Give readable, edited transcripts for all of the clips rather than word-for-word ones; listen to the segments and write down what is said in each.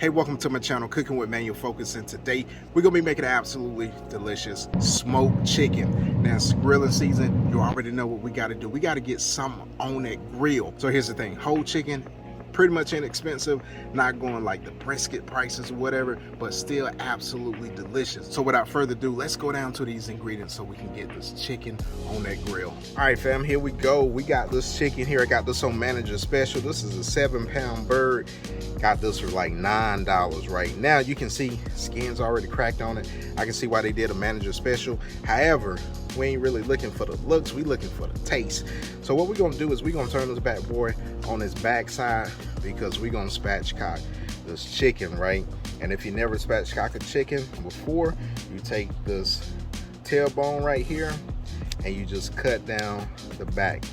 Hey, welcome to my channel, Cooking with Manual Focus, and today we're gonna be making an absolutely delicious smoked chicken. Now it's grilling season. You already know what we gotta do. We gotta get something on that grill. So here's the thing, whole chicken, pretty much inexpensive, not going like the brisket prices or whatever, but still absolutely delicious. So without further ado, let's go down to these ingredients so we can get this chicken on that grill. All right, fam, here we go. We got this chicken here. I got this on Manager Special. This is a 7-pound bird. Got this for like $9 right now. You can see skin's already cracked on it. I can see why they did a Manager Special. However, we ain't really looking for the looks, we looking for the taste. So what we're gonna do is we're gonna turn this bad boy on his backside because we're gonna spatchcock this chicken, right? And if you never spatchcock a chicken before, you take this tailbone right here and you just cut down the back.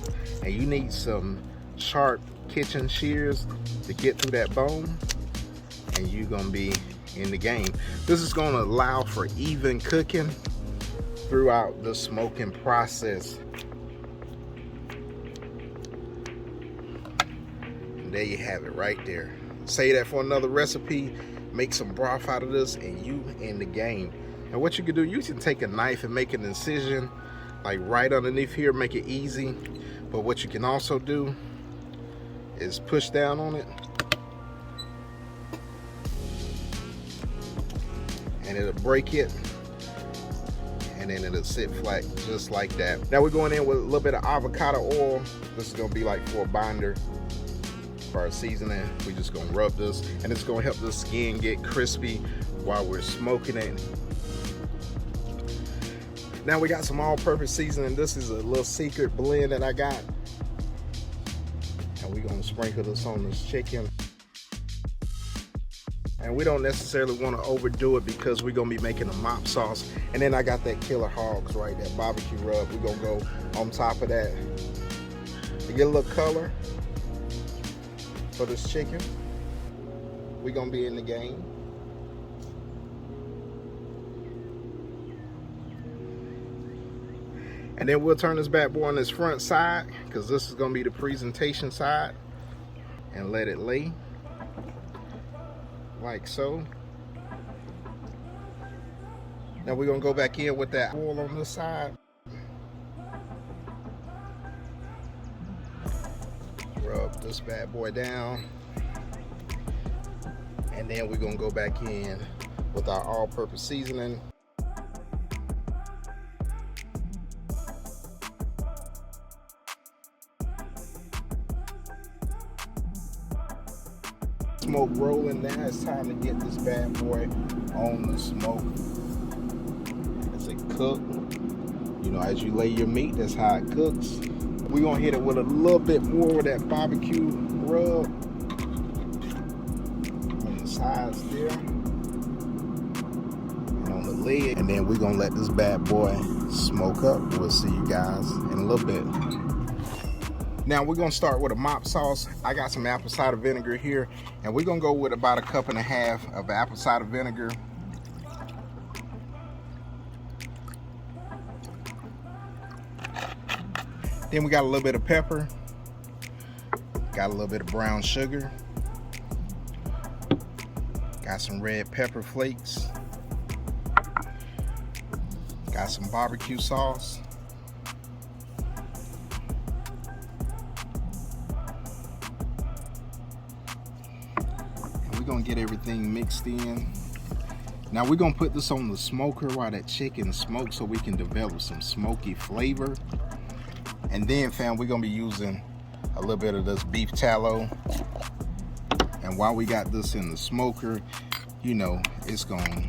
And you need some sharp kitchen shears to get through that bone, and you're gonna be in the game. This is gonna allow for even cooking throughout the smoking process. And there you have it right there. Save that for another recipe. Make some broth out of this and you in the game. And what you can do, you can take a knife and make an incision like right underneath here, make it easy. But what you can also do is push down on it and it'll break it, and then it'll sit flat just like that. Now we're going in with a little bit of avocado oil. This is gonna be like for a binder for our seasoning. We just gonna rub this, and it's gonna help the skin get crispy while we're smoking it. Now we got some all-purpose seasoning. This is a little secret blend that I got, and we're gonna sprinkle this on this chicken. And we don't necessarily want to overdo it because we're gonna be making a mop sauce. And then I got that killer hogs, right, that barbecue rub. We're gonna go on top of that to get a little color for this chicken. We're gonna be in the game. And then we'll turn this bad boy on this front side, because this is gonna be the presentation side, and let it lay like so. Now we're gonna go back in with that oil on this side. Rub this bad boy down. And then we're gonna go back in with our all-purpose seasoning. Smoke rolling. Now it's time to get this bad boy on the smoke. As it cooks, you know, as you lay your meat, that's how it cooks. We're gonna hit it with a little bit more of that barbecue rub on the sides there and on the lid, and then we're gonna let this bad boy smoke up. We'll see you guys in a little bit. Now we're gonna start with a mop sauce. I got some apple cider vinegar here, and we're gonna go with about 1.5 cups of apple cider vinegar. Then we got a little bit of pepper, got a little bit of brown sugar, got some red pepper flakes, got some barbecue sauce, gonna get everything mixed in. Now we're gonna put this on the smoker while that chicken smokes so we can develop some smoky flavor. And then, fam, we're gonna be using a little bit of this beef tallow. And while we got this in the smoker, you know, it's gonna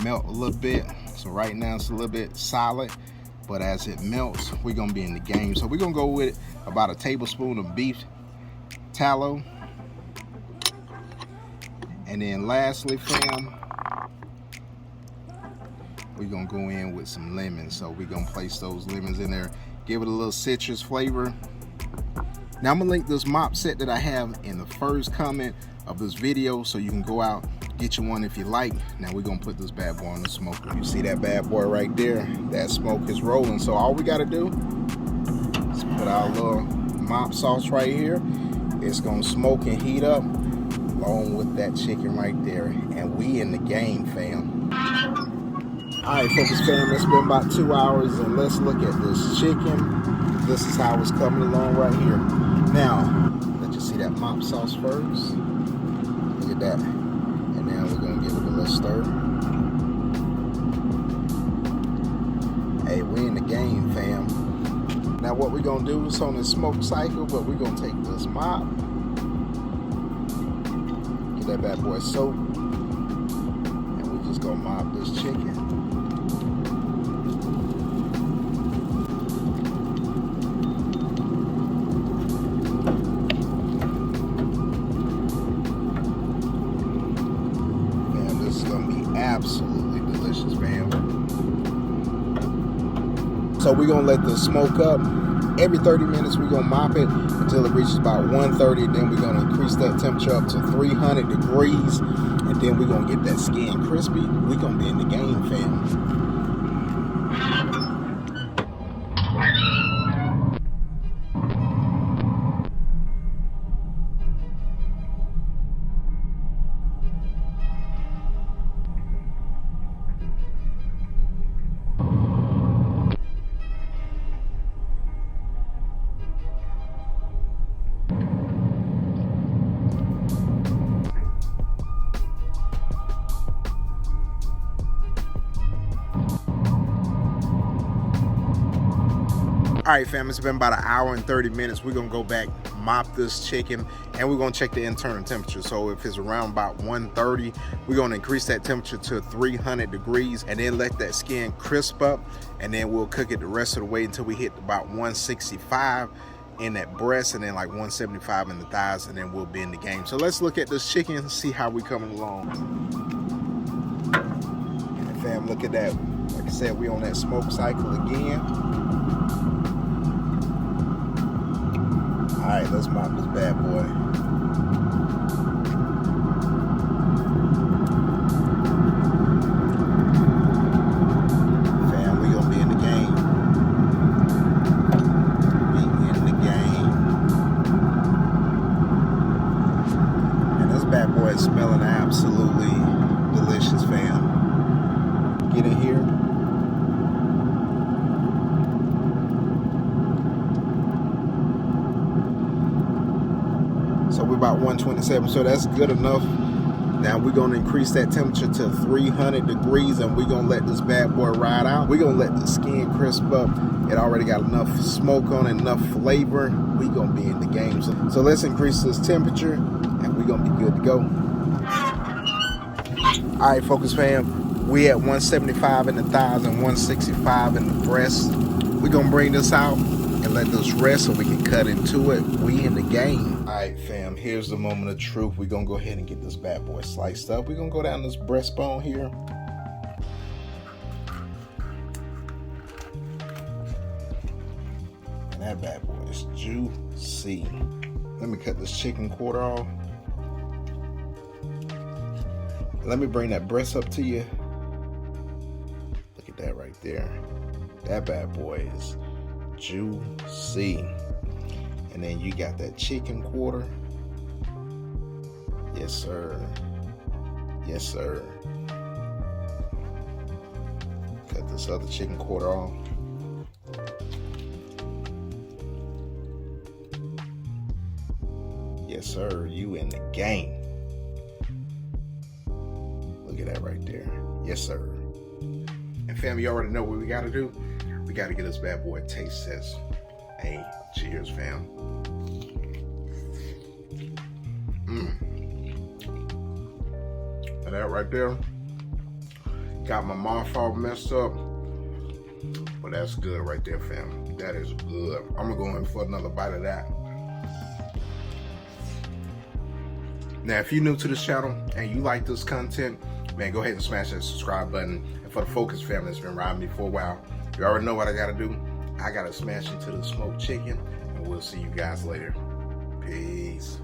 melt a little bit. So right now it's a little bit solid, but as it melts, we're gonna be in the game. So we're gonna go with about 1 tablespoon of beef tallow. And then lastly, fam, we're gonna go in with some lemons. So we're gonna place those lemons in there, give it a little citrus flavor. Now I'm gonna link this mop set that I have in the first comment of this video, so you can go out, get you one if you like. Now we're gonna put this bad boy on the smoker. You see that bad boy right there? That smoke is rolling. So all we gotta do is put our little mop sauce right here. It's gonna smoke and heat up along with that chicken right there, and we in the game, fam. All right, Focus fam, it's been about 2 hours, and let's look at this chicken. This is how it's coming along right here. Now, let you see that mop sauce first. Look at that. And now we're gonna give it a little stir. Hey, we in the game, fam. Now what we're gonna do is on this smoke cycle, but we're gonna take this mop, get that bad boy soap, and we're just gonna mop this chicken. Man, this is gonna be absolutely delicious, man. So we're gonna let this smoke up. Every 30 minutes we're gonna mop it until it reaches about 130. Then we're gonna increase that temperature up to 300 degrees. And then we're gonna get that skin crispy. We're gonna be in the game, fam. All right, fam, it's been about an hour and 30 minutes. We're gonna go back, mop this chicken, and we're gonna check the internal temperature. So if it's around about 130, we're gonna increase that temperature to 300 degrees and then let that skin crisp up, and then we'll cook it the rest of the way until we hit about 165 in that breast and then like 175 in the thighs, and then we'll be in the game. So let's look at this chicken and see how we coming along. And fam, look at that. Like I said, we on that smoke cycle again. All right, let's mop this bad boy. Fam, we gonna be in the game. Be in the game. And this bad boy is smelling absolutely delicious, fam. Get in here. So we're about 127, so that's good enough. Now we're gonna increase that temperature to 300 degrees, and we're gonna let this bad boy ride out. We're gonna let the skin crisp up. It already got enough smoke on it, enough flavor. We're gonna be in the game. So let's increase this temperature, and we're gonna be good to go. All right, Focus fam, we at 175 in the thighs and 165 in the breast. We're gonna bring this out and let this rest so we can cut into it. We in the game. All right, fam, here's the moment of truth. We're gonna go ahead and get this bad boy sliced up. We're gonna go down this breastbone here. And that bad boy is juicy. Let me cut this chicken quarter off. Let me bring that breast up to you. Look at that right there. That bad boy is juicy. And then you got that chicken quarter. Yes, sir. Yes, sir. Cut this other chicken quarter off. Yes, sir. You in the game. Look at that right there. Yes, sir. And fam, you already know what we gotta do. We gotta get this bad boy a taste test. Hey, cheers, fam. And that right there got my mouth all messed up, but that's good right there, fam. That is good. I'm gonna go in for another bite of that. Now, if you're new to this channel and you like this content, man, go ahead and smash that subscribe button. And for the Focus family that's been riding me for a while, you already know what I gotta do. I gotta smash into the smoked chicken, and we'll see you guys later. Peace.